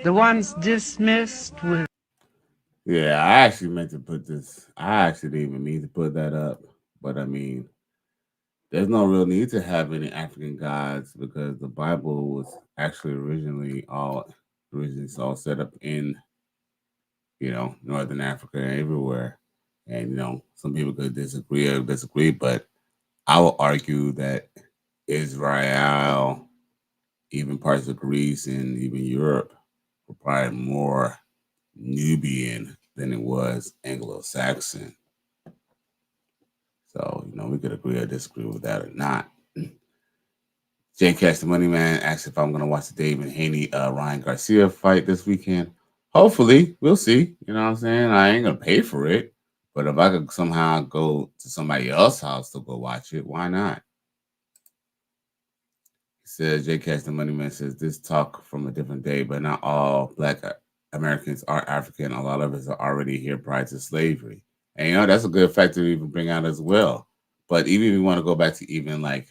The ones dismissed with... Yeah, I actually meant to put this. I actually didn't even mean to put that up. But I mean, there's no real need to have any African gods because the Bible was actually originally all set up in, Northern Africa and everywhere. And, some people could disagree, but I will argue that Israel, even parts of Greece and even Europe were probably more Nubian than it was Anglo-Saxon. So, we could agree or disagree with that or not. Jay Cash, the money man, asked if I'm going to watch the David Haney, Ryan Garcia fight this weekend. Hopefully, we'll see. You know what I'm saying? I ain't going to pay for it. But if I could somehow go to somebody else's house to go watch it, why not? He says, Jay Cash, the money man, says, this talk from a different day, but not all Black Americans are African. A lot of us are already here prior to slavery. And, that's a good fact to even bring out as well. But even if you want to go back to even back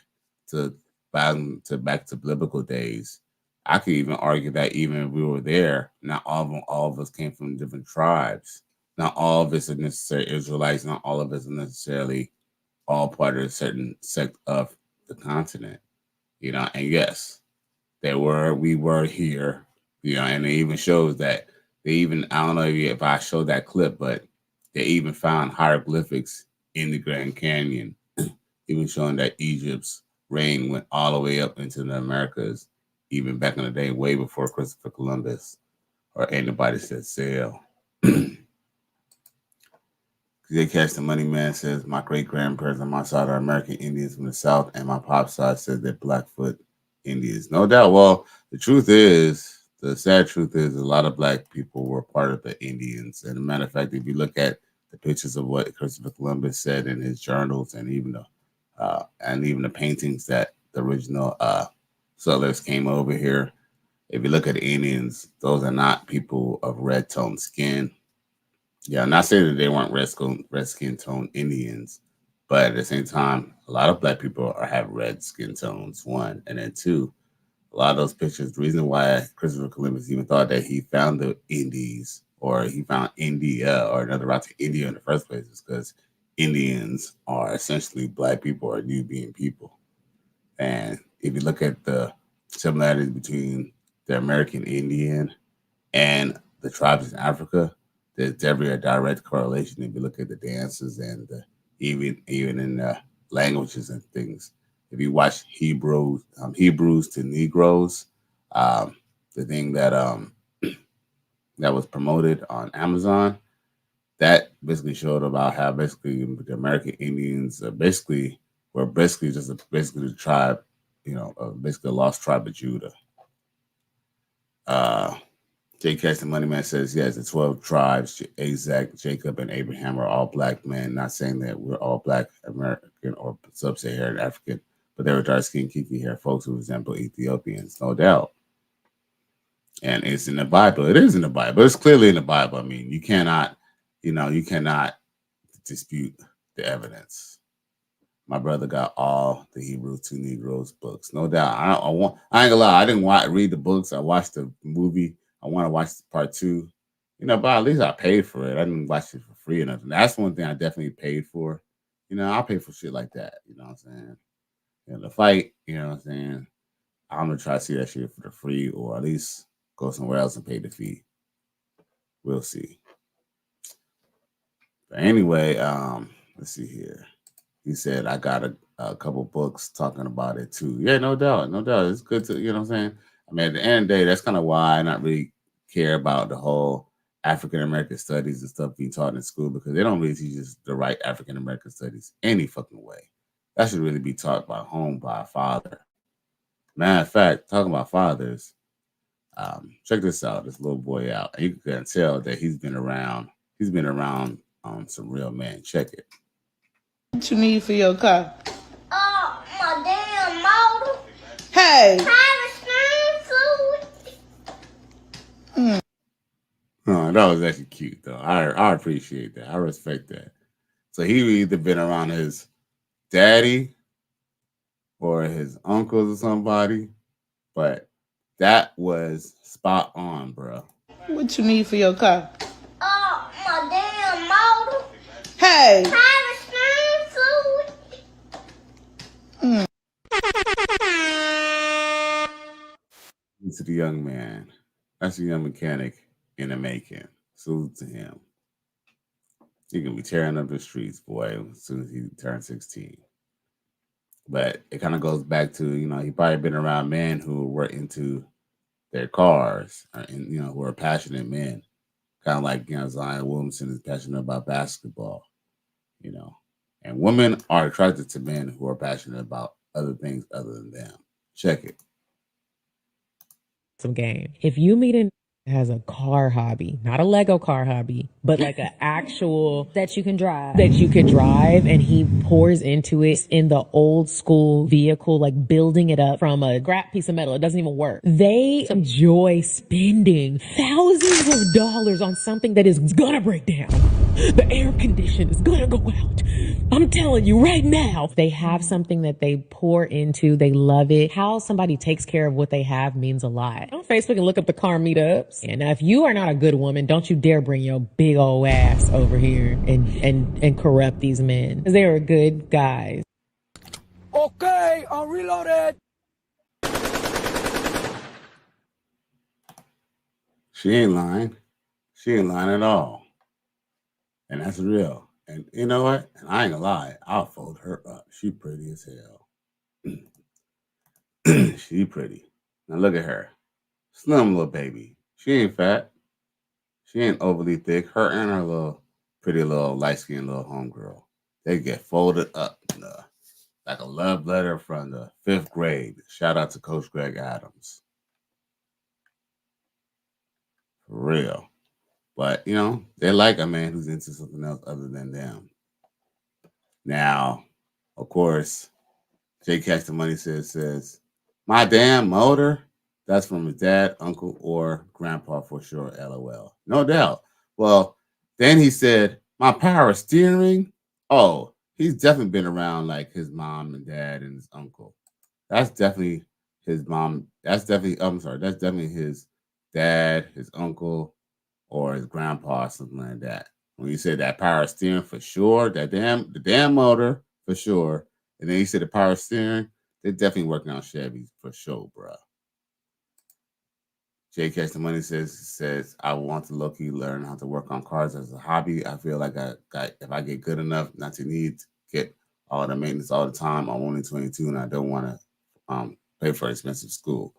to biblical days, I could even argue that even if we were there, not all of us came from different tribes. Not all of us are necessarily Israelites. Not all of us are necessarily all part of a certain sect of the continent. And yes, we were here, and it even shows that I don't know if I showed that clip, but they even found hieroglyphics in the Grand Canyon, even showing that Egypt's reign went all the way up into the Americas, even back in the day, way before Christopher Columbus or anybody set sail. They Catch the Money Man says, my great-grandparents on my side are American Indians from the South, and my pop side says they're Blackfoot Indians. No doubt. Well, the truth is, the sad truth is a lot of black people were part of the Indians. And a matter of fact, if you look at the pictures of what Christopher Columbus said in his journals, and even the paintings that the original settlers came over here, if you look at the Indians, those are not people of red toned skin. Yeah, I'm not saying that they weren't red skin tone Indians, but at the same time, a lot of black people have red skin tones, one. And then two, a lot of those pictures, the reason why Christopher Columbus even thought that he found the Indies or he found India or another route to India in the first place is because Indians are essentially black people or Nubian people. And if you look at the similarities between the American Indian and the tribes in Africa, there's definitely a direct correlation if you look at the dances and even in the languages and things. If you watch Hebrews to Negroes, the thing that that was promoted on Amazon, that basically showed about how basically the American Indians were basically the tribe, basically a lost tribe of Judah. Jay Cash the Money Man says, yes, the 12 tribes, Isaac, Jacob, and Abraham are all black men. Not saying that we're all black American or sub-Saharan African, but they were dark-skinned, kinky hair folks who resemble Ethiopians, no doubt. And it's in the Bible. It is in the Bible. It's clearly in the Bible. I mean, you cannot dispute the evidence. My brother got all the Hebrews to Negroes books, no doubt. I ain't gonna lie. I didn't read the books. I watched the movie. I want to watch part 2, but at least I paid for it. I didn't watch it for free or nothing. That's one thing I definitely paid for. I'll pay for shit like that. You know what I'm saying? The fight, you know what I'm saying? I'm gonna try to see that shit for the free, or at least go somewhere else and pay the fee. We'll see. But anyway, let's see here. He said I got a couple books talking about it too. Yeah, no doubt. It's good to, you know what I'm saying? I mean, at the end of the day, that's kind of why I not really care about the whole African American studies and stuff being taught in school, because they don't really teach us the right African American studies any fucking way. That should really be taught by home by a father. Matter of fact, talking about fathers, check this out, this little boy out. And you can tell that he's been around some real men. Check it. What you need for your car? Oh, my damn motor. Hey. Oh, that was actually cute, though. I appreciate that. I respect that. So he either been around his daddy or his uncles or somebody, but that was spot on, bro. What you need for your car? Oh, my damn motor. Hey. To the young man. That's a young mechanic in the making. Salute to him. He can be tearing up the streets, boy, as soon as he turns 16. But it kind of goes back to, he probably been around men who were into their cars and, who are passionate men. Kind of like, Zion Williamson is passionate about basketball, And women are attracted to men who are passionate about other things other than them. Check it. Some game. If you meet an has a car hobby, not a Lego car hobby, but like an actual that you can drive, and he pours into it in the old school vehicle, like building it up from a scrap piece of metal. It doesn't even work. They enjoy spending thousands of dollars on something that is gonna break down. The air condition is gonna go out. I'm telling you right now, they have something that they pour into. They love it. How somebody takes care of what they have means a lot. On Facebook and look up the car meetups. And now, if you are not a good woman, don't you dare bring your big old ass over here and corrupt these men, because they are good guys. Okay, I'll reload it. She ain't lying. She ain't lying at all. And that's real. And you know what? And I ain't gonna lie. I'll fold her up. She pretty as hell. She pretty. Now look at her. Slim little baby. She ain't fat. She ain't overly thick. Her and her little pretty little light-skinned little homegirl. They get folded up like a love letter from the 5th grade. Shout out to Coach Greg Adams. real. But you know, they like a man who's into something else other than them. Now, of course, Jay Cash the Money says, my damn motor. That's from his dad, uncle, or grandpa for sure. LOL. No doubt. Well, then he said, my power steering. Oh, he's definitely been around like his mom and dad and his uncle. That's definitely his mom. That's definitely, I'm sorry, that's definitely his dad, his uncle, or his grandpa, or something like that. When you said that power steering for sure, the damn motor for sure. And then you said the power steering, they're definitely working on Chevys for sure, bro. Jay Cash the Money says I want to low-key learn how to work on cars as a hobby. I feel like if I get good enough not to need to get all the maintenance all the time. I'm only 22 and I don't want to pay for expensive school.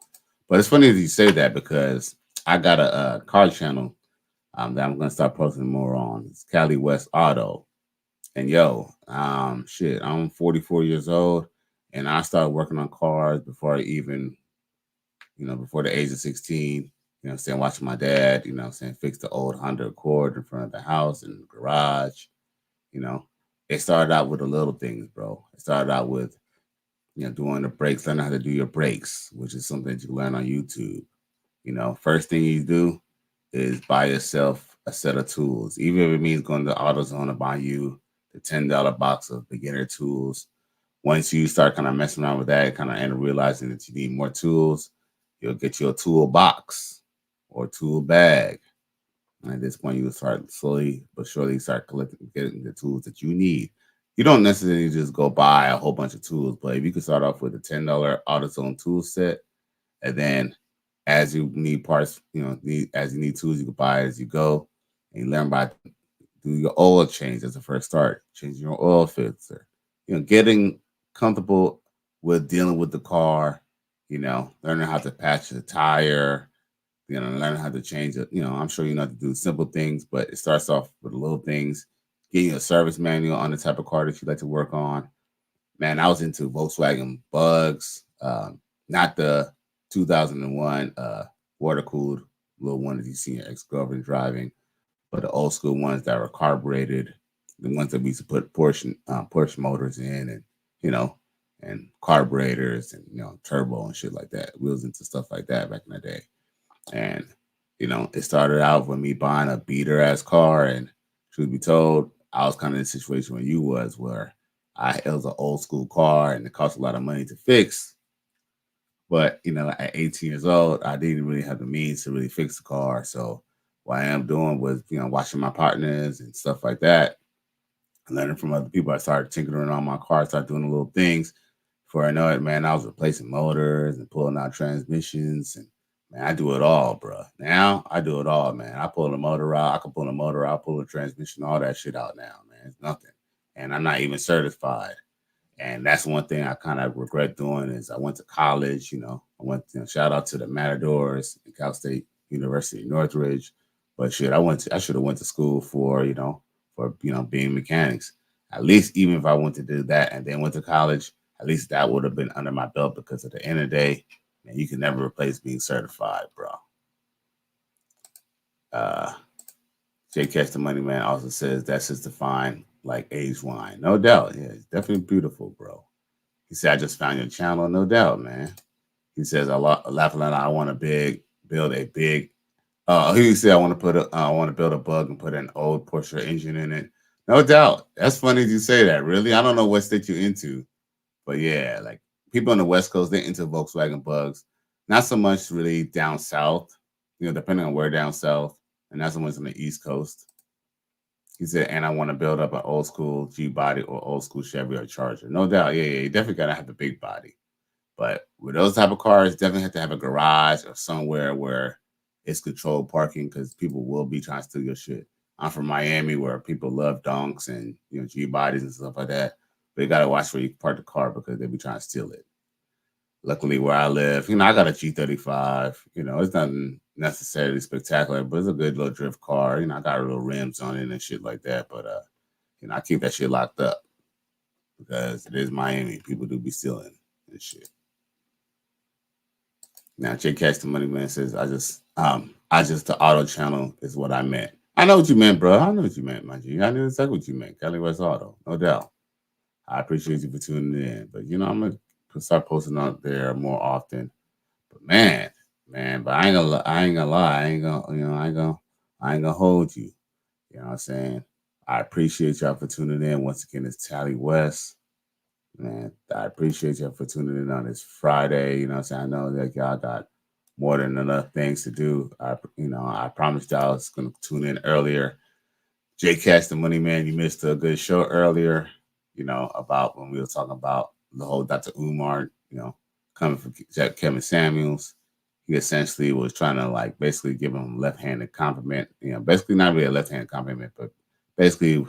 But it's funny that you say that because I got a car channel that I'm going to start posting more on. It's Cali West Auto. And yo, shit, I'm 44 years old and I started working on cars before I even, before the age of 16, saying, watching my dad, saying, fix the old Honda Accord in front of the house and the garage. It started out with the little things, bro. It started out with, doing the brakes, learning how to do your brakes, which is something that you learn on YouTube. First thing you do is buy yourself a set of tools, even if it means going to AutoZone to buy you the $10 box of beginner tools. Once you start kind of messing around with that, kind of and realizing that you need more tools, you'll get you a tool box or tool bag. And at this point, you will start slowly but surely start getting the tools that you need. You don't necessarily just go buy a whole bunch of tools, but if you can start off with a $10 AutoZone tool set, and then as you need parts, as you need tools, you can buy as you go, and you learn by do your oil change as a first start, changing your oil filter, getting comfortable with dealing with the car, learning how to patch the tire, learning how to change it. I'm sure you know how to do simple things, but it starts off with little things, getting a service manual on the type of car that you like to work on. Man, I was into Volkswagen Bugs, not the 2001 water-cooled little one that you see your ex-girlfriend driving, but the old school ones that were carbureted, the ones that we used to put Porsche motors in, and and carburetors and turbo and shit like that. We was into stuff like that back in the day. And it started out with me buying a beater ass car, and truth be told, I was kind of in a situation where you was, where it was an old school car and it cost a lot of money to fix. But at 18 years old, I didn't really have the means to really fix the car. So what I am doing was, watching my partners and stuff like that, and learning from other people. I started tinkering on my car, started doing the little things. Before I know it, man, I was replacing motors and pulling out transmissions, and man, I do it all, bro. Now I do it all, man. I pull the motor out, I can pull the motor out, pull the transmission, all that shit out now, man. It's nothing, and I'm not even certified. And that's one thing I kind of regret doing is I went to college. I went, shout out to the Matadors at Cal State University, Northridge. But shit, I should have went to school for being mechanics. At least even if I went to do that and then went to college, at least that would have been under my belt, because at the end of the day, man, you can never replace being certified, bro. Jay Catch the Money Man also says that's just defined like aged wine. No doubt. Yeah, it's definitely beautiful, bro. He said, I just found your channel. No doubt, man. He says, laughing at I want to build a big. He said, I want to build a bug and put an old Porsche engine in it. No doubt. That's funny you say that. Really, I don't know what state you're into, but yeah, like people on the West Coast, they're into Volkswagen Bugs. Not so much really down south. Depending on where down south, and not so much on the East Coast. He said, and I want to build up an old school G body or old school Chevy or Charger. No doubt. Yeah, you definitely got to have a big body. But with those type of cars, definitely have to have a garage or somewhere where it's controlled parking, because people will be trying to steal your shit. I'm from Miami, where people love donks and G bodies and stuff like that. But you got to watch where you park the car, because they'll be trying to steal it. Luckily, where I live, I got a G35. It's nothing necessarily spectacular, but it's a good little drift car. I got little rims on it and shit like that. But I keep that shit locked up, because it is Miami. People do be stealing and shit. Now, Jay Catch the Money Man says, I the auto channel is what I meant. I know what you meant, bro. I know what you meant, my G. I knew exactly what you meant. Cali West Auto, no doubt. I appreciate you for tuning in. But you know, I'm gonna start posting out there more often. But man, but I ain't gonna lie. I ain't gonna hold you. You know what I'm saying? I appreciate y'all for tuning in. Once again, it's Tally West. Man, I appreciate y'all for tuning in on this Friday. You know what I'm saying? I know that y'all got more than enough things to do. I promised y'all I was gonna tune in earlier. J Cash the Money Man, you missed a good show earlier, about when we were talking about the whole Dr. Umar, coming from Kevin Samuels. He essentially was trying to basically give him a left-handed compliment, basically not really a left-handed compliment, but basically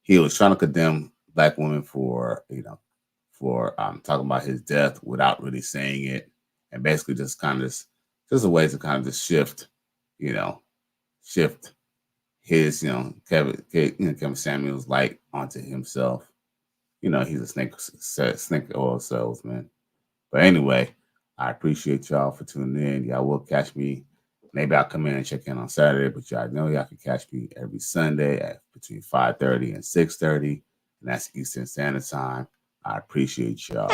he was trying to condemn Black women for talking about his death without really saying it. And basically just a way to kind of just shift his, Kevin Samuels light onto himself. He's a snake oil salesman. But anyway, I appreciate y'all for tuning in. Y'all will catch me. Maybe I'll come in and check in on Saturday, but y'all know y'all can catch me every Sunday at between 5:30 and 6:30, and that's Eastern Standard Time. I appreciate y'all.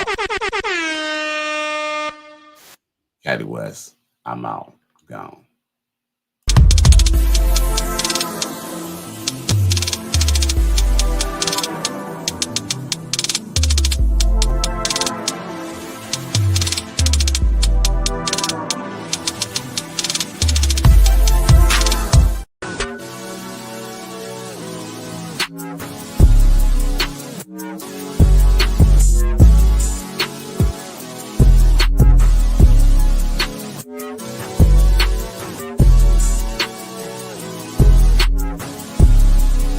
Caddy West, I'm out. Gone.